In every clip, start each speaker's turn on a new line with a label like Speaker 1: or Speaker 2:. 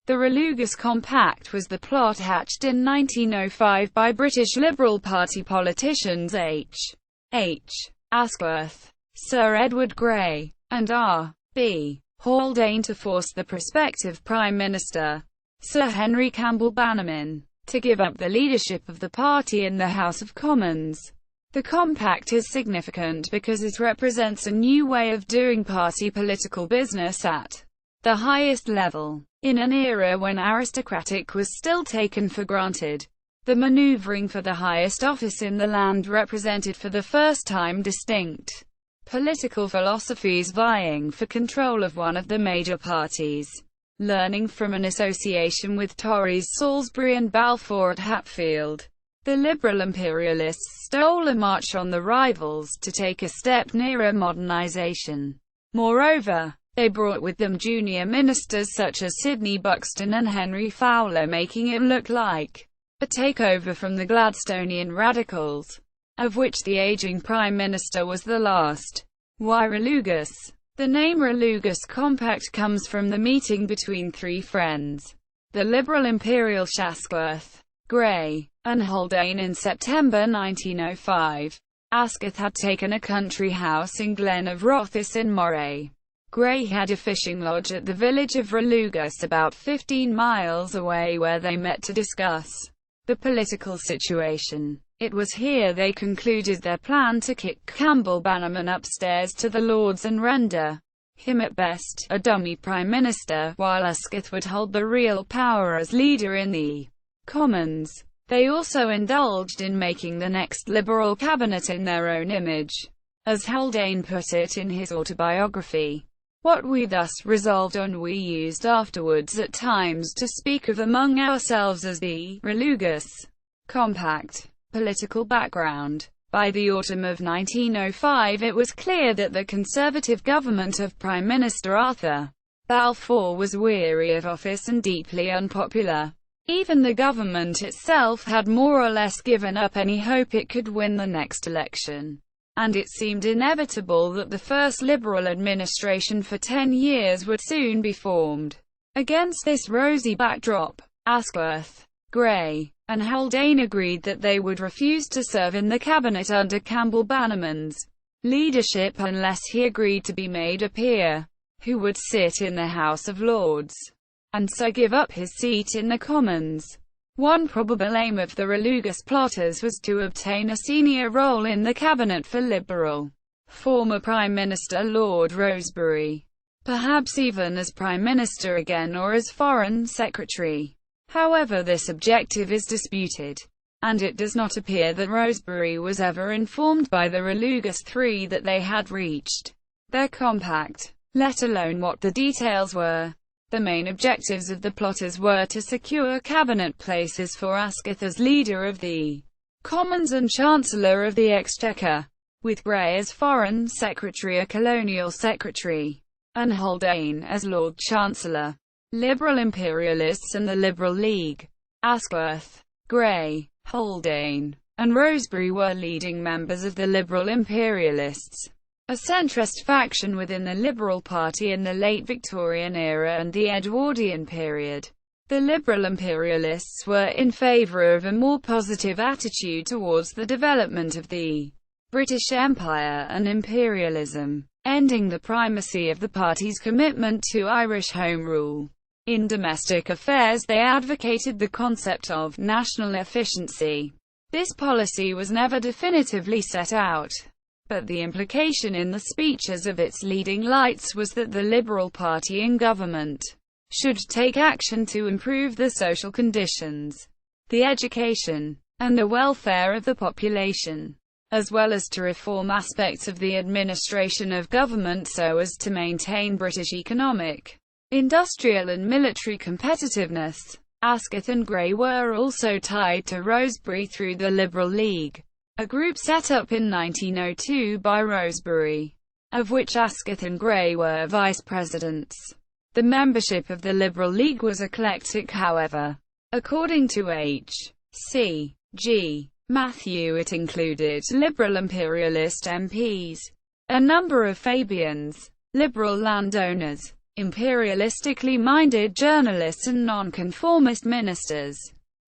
Speaker 1: The Relugas Compact was the plot hatched in 1905 by British Liberal Party politicians H. Asquith, Sir Edward Grey, and R.B. Haldane to force the prospective Prime Minister, Sir Henry Campbell-Bannerman, to give up the leadership of the party in the House of Commons. The compact is significant because it represents a new way of doing party political business at the highest level. In an era when aristocratic was still taken for granted, the manoeuvring for the highest office in the land represented for the first time distinct political philosophies vying for control of one of the major parties. Learning from an association with Tories Salisbury and Balfour at Hatfield, the Liberal Imperialists stole a march on the rivals to take a step nearer modernisation. Moreover, they brought with them junior ministers such as Sidney, Buxton and Henry Fowler, making it look like a takeover from the Gladstonian Radicals, of which the aging Prime Minister was the last. Why Relugas? The name Relugas Compact comes from the meeting between three friends, the Liberal Imperialists Asquith, Grey, and Haldane in September 1905. Asquith had taken a country house in Glen of Rothes in Moray. Grey had a fishing lodge at the village of Relugas about 15 miles away, where they met to discuss the political situation. It was here they concluded their plan to kick Campbell-Bannerman upstairs to the Lords and render him at best a dummy Prime Minister, while Asquith would hold the real power as leader in the Commons. They also indulged in making the next Liberal cabinet in their own image, as Haldane put it in his autobiography. What we thus resolved on we used afterwards at times to speak of among ourselves as the Relugas Compact. Political background. By the autumn of 1905 it was clear that the Conservative government of Prime Minister Arthur Balfour was weary of office and deeply unpopular. Even the government itself had more or less given up any hope it could win the next election, and it seemed inevitable that the first Liberal administration for 10 years would soon be formed. Against this rosy backdrop, Asquith, Grey, and Haldane agreed that they would refuse to serve in the cabinet under Campbell-Bannerman's leadership unless he agreed to be made a peer, who would sit in the House of Lords, and so give up his seat in the Commons. One probable aim of the Relugas plotters was to obtain a senior role in the cabinet for Liberal former Prime Minister Lord Rosebery, perhaps even as Prime Minister again or as Foreign Secretary. However, this objective is disputed, and it does not appear that Rosebery was ever informed by the Relugas III that they had reached their compact, let alone what the details were. The main objectives of the plotters were to secure cabinet places for Asquith as leader of the Commons and Chancellor of the Exchequer, with Grey as Foreign Secretary or Colonial Secretary, and Haldane as Lord Chancellor. Liberal Imperialists and the Liberal League. Asquith, Grey, Haldane, and Rosebery were leading members of the Liberal Imperialists, a centrist faction within the Liberal Party in the late Victorian era and the Edwardian period. The Liberal Imperialists were in favour of a more positive attitude towards the development of the British Empire and imperialism, ending the primacy of the party's commitment to Irish Home Rule. In domestic affairs they advocated the concept of national efficiency. This policy was never definitively set out, but the implication in the speeches of its leading lights was that the Liberal Party in government should take action to improve the social conditions, the education, and the welfare of the population, as well as to reform aspects of the administration of government so as to maintain British economic, industrial and military competitiveness. Asquith and Grey were also tied to Rosebery through the Liberal League, a group set up in 1902 by Rosebery, of which Asquith and Grey were vice-presidents. The membership of the Liberal League was eclectic, however. According to H. G. Matthew, it included Liberal Imperialist MPs, a number of Fabians, Liberal landowners, imperialistically minded journalists and nonconformist ministers.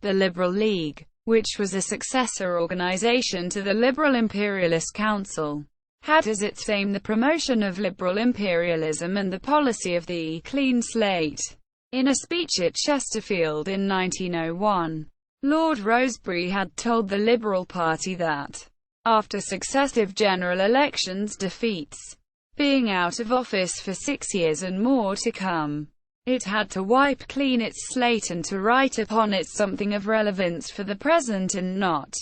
Speaker 1: The Liberal League, which was a successor organisation to the Liberal Imperialist Council, had as its aim the promotion of liberal imperialism and the policy of the clean slate. In a speech at Chesterfield in 1901, Lord Rosebery had told the Liberal Party that, after successive general elections defeats, being out of office for 6 years and more to come, it had to wipe clean its slate and to write upon it something of relevance for the present and not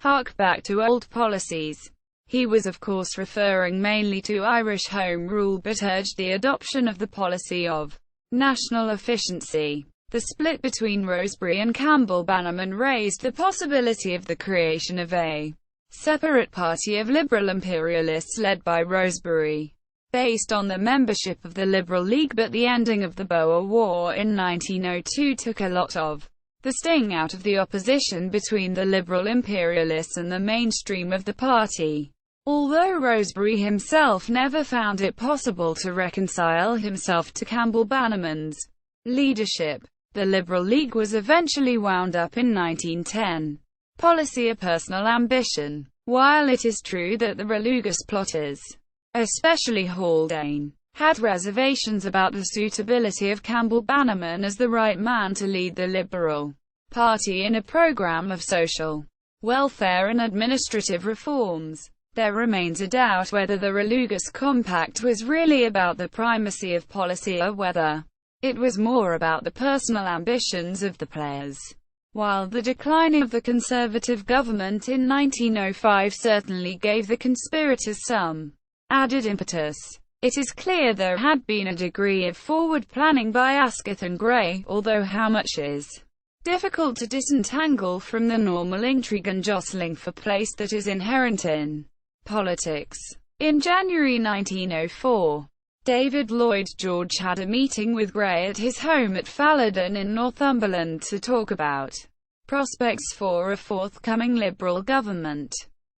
Speaker 1: hark back to old policies. He was of course referring mainly to Irish Home Rule, but urged the adoption of the policy of national efficiency. The split between Rosebery and Campbell-Bannerman raised the possibility of the creation of a separate party of Liberal Imperialists led by Rosebery, based on the membership of the Liberal League, but the ending of the Boer War in 1902 took a lot of the sting out of the opposition between the Liberal Imperialists and the mainstream of the party. Although Rosebery himself never found it possible to reconcile himself to Campbell-Bannerman's leadership, the Liberal League was eventually wound up in 1910. Policy or personal ambition. While it is true that the Relugas plotters, especially Haldane, had reservations about the suitability of Campbell-Bannerman as the right man to lead the Liberal Party in a programme of social welfare and administrative reforms, there remains a doubt whether the Relugas Compact was really about the primacy of policy or whether it was more about the personal ambitions of the players. While the decline of the Conservative government in 1905 certainly gave the conspirators some added impetus, it is clear there had been a degree of forward planning by Asquith and Grey, although how much is difficult to disentangle from the normal intrigue and jostling for place that is inherent in politics. In January 1904, David Lloyd George had a meeting with Grey at his home at Haldane in Northumberland to talk about prospects for a forthcoming Liberal government.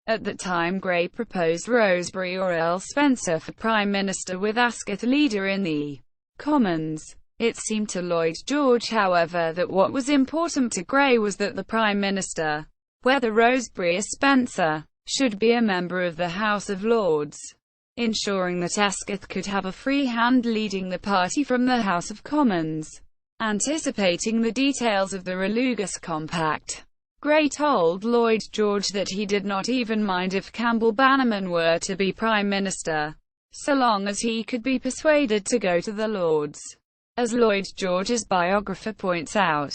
Speaker 1: At the time, Grey proposed Rosebery or Earl Spencer for Prime Minister, with Asquith leader in the Commons. It seemed to Lloyd George, however, that what was important to Grey was that the Prime Minister, whether Rosebery or Spencer, should be a member of the House of Lords, ensuring that Asquith could have a free hand leading the party from the House of Commons. Anticipating the details of the Relugas Compact, Grey told Lloyd George that he did not even mind if Campbell-Bannerman were to be Prime Minister, so long as he could be persuaded to go to the Lords. As Lloyd George's biographer points out,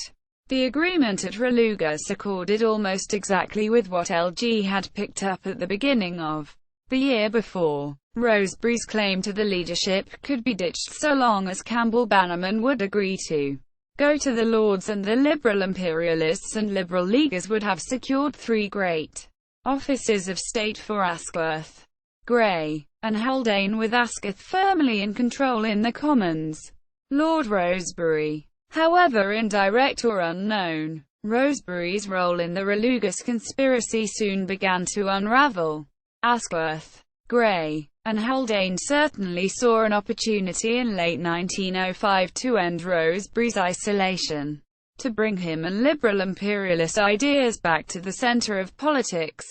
Speaker 1: the agreement at Relugas accorded almost exactly with what LG had picked up at the beginning of the year before. Rosebery's claim to the leadership could be ditched so long as Campbell-Bannerman would agree to go to the Lords, and the Liberal Imperialists and Liberal Leaguers would have secured 3 great offices of state for Asquith, Grey, and Haldane, with Asquith firmly in control in the Commons. Lord Rosebery, however indirect or unknown, Rosebery's role in the Relugas conspiracy soon began to unravel. Asquith, Grey, and Haldane certainly saw an opportunity in late 1905 to end Rosebery's isolation, to bring him and Liberal Imperialist ideas back to the centre of politics,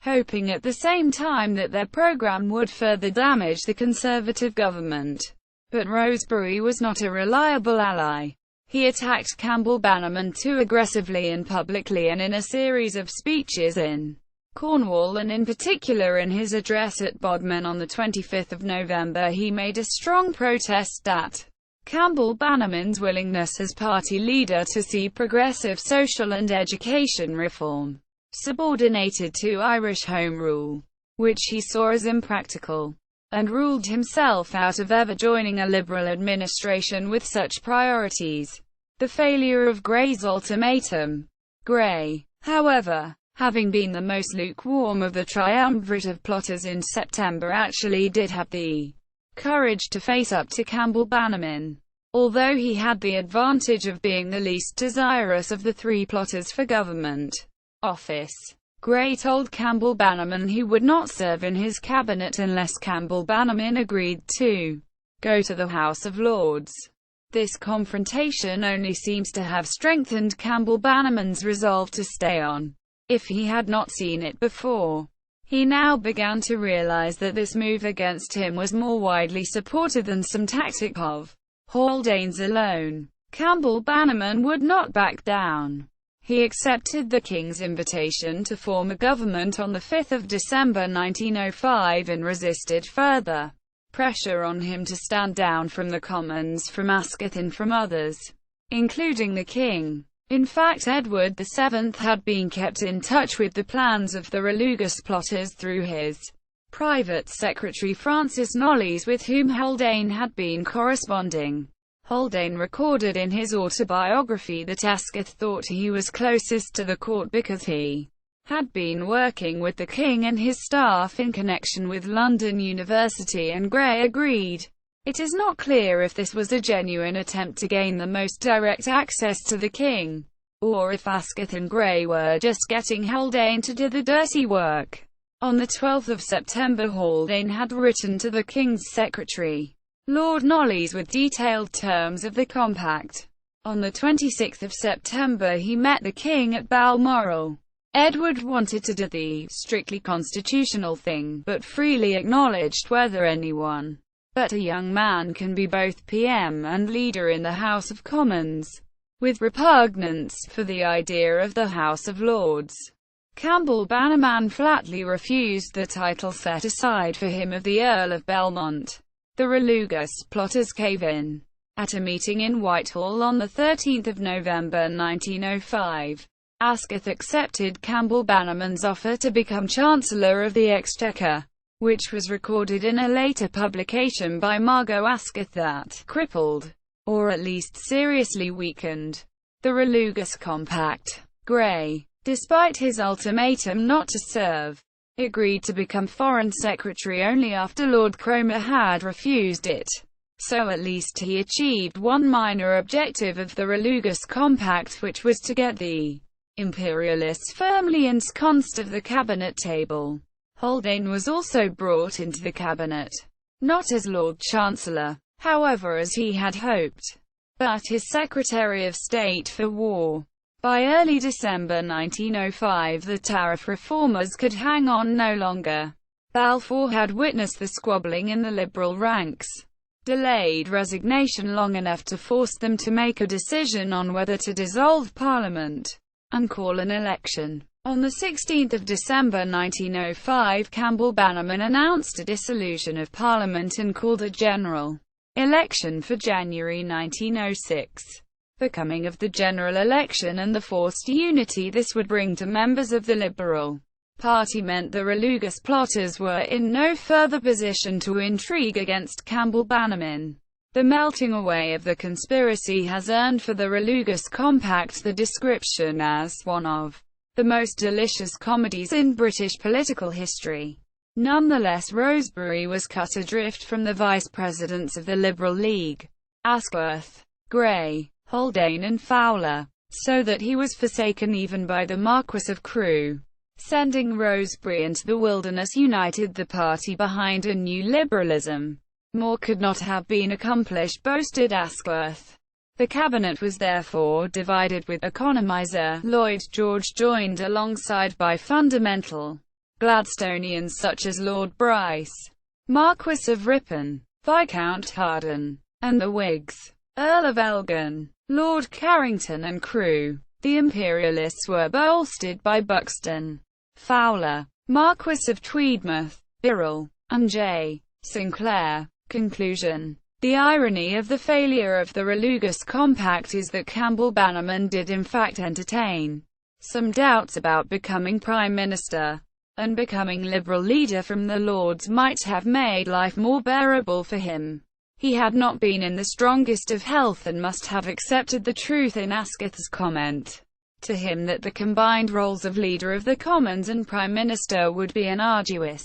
Speaker 1: hoping at the same time that their programme would further damage the Conservative government. But Rosebery was not a reliable ally. He attacked Campbell-Bannerman too aggressively and publicly, and in a series of speeches in Cornwall, and in particular in his address at Bodmin on the 25th of November, he made a strong protest at Campbell-Bannerman's willingness as party leader to see progressive social and education reform subordinated to Irish Home Rule, which he saw as impractical, and ruled himself out of ever joining a Liberal administration with such priorities. The failure of Grey's ultimatum. Grey, however, having been the most lukewarm of the triumvirate of plotters in September, actually did have the courage to face up to Campbell-Bannerman. Although he had the advantage of being the least desirous of the 3 plotters for government office, Grey told Campbell-Bannerman he would not serve in his cabinet unless Campbell-Bannerman agreed to go to the House of Lords. This confrontation only seems to have strengthened Campbell-Bannerman's resolve to stay on, if he had not seen it before. He now began to realize that this move against him was more widely supported than some tactic of Haldane's alone. Campbell-Bannerman would not back down. He accepted the King's invitation to form a government on 5 December 1905 and resisted further pressure on him to stand down from the Commons, from Asquith and from others, including the King. In fact, Edward VII had been kept in touch with the plans of the Relugas plotters through his private secretary Francis Knollys, with whom Haldane had been corresponding. Haldane recorded in his autobiography that Asquith thought he was closest to the court because he had been working with the King and his staff in connection with London University, and Gray agreed. It is not clear if this was a genuine attempt to gain the most direct access to the King, or if Asquith and Gray were just getting Haldane to do the dirty work. On 12 September, Haldane had written to the King's secretary, Lord Knollys, with detailed terms of the compact. On 26 September he met the King at Balmoral. Edward wanted to do the strictly constitutional thing, but freely acknowledged whether anyone but a young man can be both PM and leader in the House of Commons, with repugnance for the idea of the House of Lords. Campbell-Bannerman flatly refused the title set aside for him of the Earl of Belmont. The Relugas plotters cave in. At a meeting in Whitehall on 13 November 1905, Asquith accepted Campbell-Bannerman's offer to become Chancellor of the Exchequer, which was recorded in a later publication by Margot Asquith that crippled, or at least seriously weakened, the Relugas Compact. Gray, despite his ultimatum not to serve, agreed to become Foreign Secretary only after Lord Cromer had refused it. So at least he achieved one minor objective of the Relugas Compact, which was to get the Imperialists firmly ensconced at the cabinet table. Haldane was also brought into the cabinet, not as Lord Chancellor, however, as he had hoped, but his Secretary of State for War. By early December 1905, the tariff reformers could hang on no longer. Balfour had witnessed the squabbling in the Liberal ranks, delayed resignation long enough to force them to make a decision on whether to dissolve Parliament and call an election. On 16 December 1905, Campbell-Bannerman announced a dissolution of Parliament and called a general election for January 1906. The coming of the general election and the forced unity this would bring to members of the Liberal Party meant the Relugas plotters were in no further position to intrigue against Campbell-Bannerman. The melting away of the conspiracy has earned for the Relugas Compact the description as one of the most delicious comedies in British political history. Nonetheless, Rosebery was cut adrift from the vice-presidents of the Liberal League, Asquith, Gray, Haldane and Fowler, so that he was forsaken even by the Marquis of Crewe. Sending Rosebery into the wilderness united the party behind a new liberalism. More could not have been accomplished, boasted Asquith. The cabinet was therefore divided, with economiser Lloyd George joined alongside by fundamental Gladstonians such as Lord Bryce, Marquis of Ripon, Viscount Haldane, and the Whigs, Earl of Elgin, Lord Carrington and Crewe. The Imperialists were bolstered by Buxton, Fowler, Marquis of Tweedmouth, Birrell, and J. Sinclair. Conclusion. The irony of the failure of the Relugas Compact is that Campbell-Bannerman did in fact entertain some doubts about becoming Prime Minister, and becoming Liberal leader from the Lords might have made life more bearable for him. He had not been in the strongest of health and must have accepted the truth in Asquith's comment to him that the combined roles of Leader of the Commons and Prime Minister would be an arduous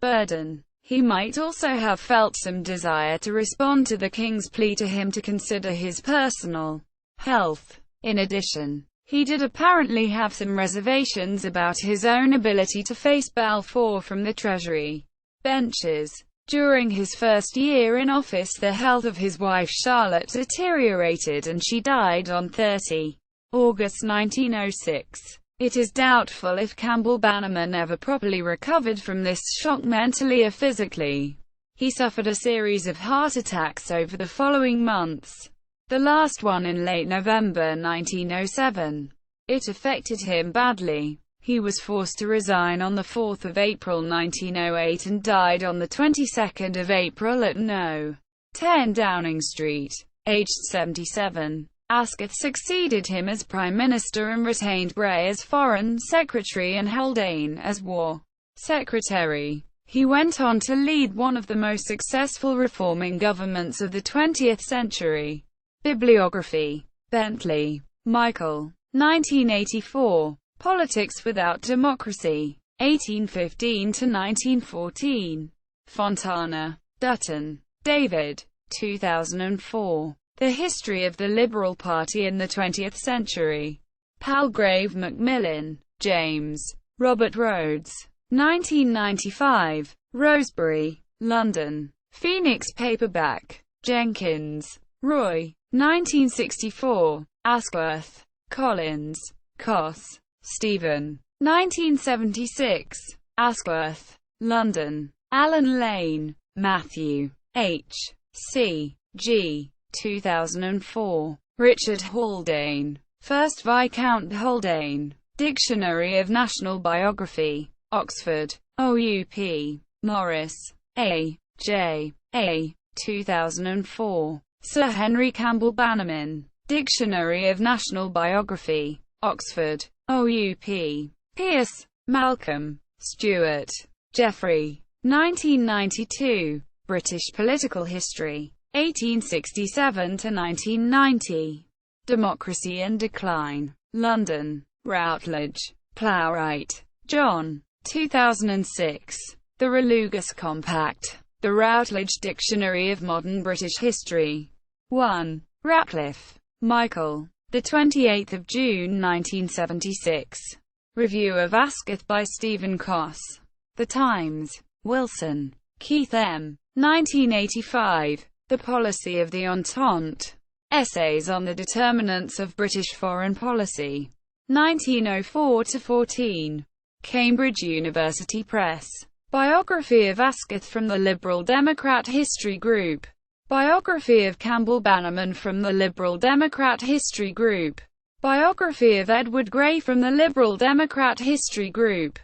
Speaker 1: burden. He might also have felt some desire to respond to the King's plea to him to consider his personal health. In addition, he did apparently have some reservations about his own ability to face Balfour from the Treasury benches. During his first year in office, the health of his wife Charlotte deteriorated and she died on 30 August 1906. It is doubtful if Campbell-Bannerman ever properly recovered from this shock mentally or physically. He suffered a series of heart attacks over the following months, the last one in late November 1907. It affected him badly. He was forced to resign on 4 April 1908 and died on 22 April at No. 10 Downing Street, aged 77. Asquith succeeded him as Prime Minister and retained Grey as Foreign Secretary and Haldane as War Secretary. He went on to lead one of the most successful reforming governments of the 20th century. Bibliography. Bentley, Michael. 1984. Politics Without Democracy. 1815–1914. Fontana. Dutton, David. 2004. The History of the Liberal Party in the 20th Century. Palgrave Macmillan, James. Robert Rhodes. 1995. Rosebery, London. Phoenix Paperback. Jenkins, Roy. 1964. Asquith. Collins. Coss, Stephen. 1976. Asquith, London. Allen Lane, Matthew. H. C. G. 2004. Richard Haldane. 1st Viscount Haldane. Dictionary of National Biography. Oxford. OUP. Morris. A. J. A. 2004. Sir Henry Campbell-Bannerman. Dictionary of National Biography. Oxford. OUP. Pierce. Malcolm. Stewart. Geoffrey. 1992. British Political History. 1867–1990. Democracy and Decline. London. Routledge. Plowright, John. 2006. The Relugas Compact. The Routledge Dictionary of Modern British History. 1. Ratcliffe, Michael. 28 June 1976. Review of Asquith by Stephen Koss. The Times. Wilson. Keith M. 1985. The Policy of the Entente. Essays on the Determinants of British Foreign Policy. 1904–14. Cambridge University Press. Biography of Asquith from the Liberal Democrat History Group. Biography of Campbell-Bannerman from the Liberal Democrat History Group. Biography of Edward Grey from the Liberal Democrat History Group.